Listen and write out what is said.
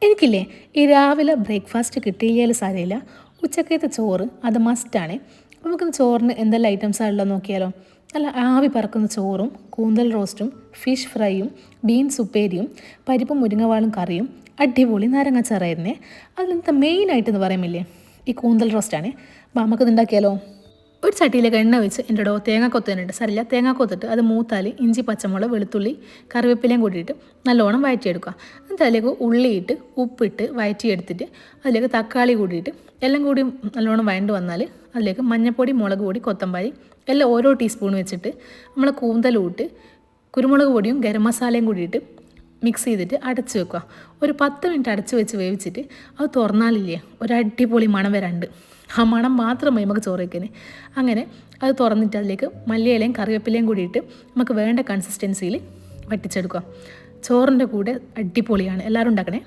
എനിക്കില്ലേ ഈ രാവിലെ ബ്രേക്ക്ഫാസ്റ്റ് കിട്ടിയില്ലെങ്കിൽ സാരമില്ല, ഉച്ചക്കത്തെ ചോറ് അത് മസ്റ്റാണ്. നമുക്കിന്ന് ചോറിന് എന്തെല്ലാം ഐറ്റംസാണ് ഉള്ളത് നോക്കിയാലോ. നല്ല ആവി പറക്കുന്ന ചോറും കൂന്തൽ റോസ്റ്റും ഫിഷ് ഫ്രൈയും ബീൻസ് ഉപ്പേരിയും പരിപ്പും മുരിങ്ങവാളും കറിയും അടിപൊളി നാരങ്ങാച്ചാറായിരുന്നേ. അതിലത്തെ മെയിനായിട്ടെന്ന് പറയുമില്ലേ ഈ കൂന്തൽ റോസ്റ്റാണ്. അപ്പോൾ നമുക്കിത് ഉണ്ടാക്കിയാലോ. ഒരു ചട്ടിയിലേക്ക് എണ്ണ ഒഴിച്ച് എൻ്റെ ഇടോ തേങ്ങാക്കൊത്ത് തന്നെ ഉണ്ട്, സാരില്ല തേങ്ങാക്കൊത്തിട്ട് അത് മൂത്താൽ ഇഞ്ചി പച്ചമുളക് വെളുത്തുള്ളി കറിവേപ്പിലയും കൂട്ടിയിട്ട് നല്ലോണം വഴറ്റിയെടുക്കുക. എന്നിട്ട് അതിലേക്ക് ഉള്ളിയിട്ട് ഉപ്പിട്ട് വഴറ്റിയെടുത്തിട്ട് അതിലേക്ക് തക്കാളി കൂടിയിട്ട് എല്ലാം കൂടി നല്ലോണം വഴണ്ട് വന്നാൽ അതിലേക്ക് മഞ്ഞൾപ്പൊടി മുളക് പൊടി കൊത്തമ്പാരി എല്ലാം ഓരോ ടീസ്പൂൺ വെച്ചിട്ട് നമ്മൾ കൂന്തലും ഇട്ട് കുരുമുളക് പൊടിയും ഗരം മസാലയും കൂടിയിട്ട് മിക്സ് ചെയ്തിട്ട് അടച്ച് വെക്കുക. ഒരു 10 മിനിറ്റ് അടച്ച് വെച്ച് വേവിച്ചിട്ട് അത് തുറന്നാലില്ലേ ഒരു അടിപൊളി മണം വരാണ്ട്. ആ മണം മാത്രമേ നമുക്ക് ചോറ് വയ്ക്കാൻ. അങ്ങനെ അത് തുറന്നിട്ട് അതിലേക്ക് മല്ലിയിലയും കറിവേപ്പിലയും കൂടിയിട്ട് നമുക്ക് വേണ്ട കൺസിസ്റ്റൻസിയിൽ വറ്റിച്ചെടുക്കുക. ചോറിൻ്റെ കൂടെ അടിപൊളിയാണ്, എല്ലാവരും ഉണ്ടാക്കണേ.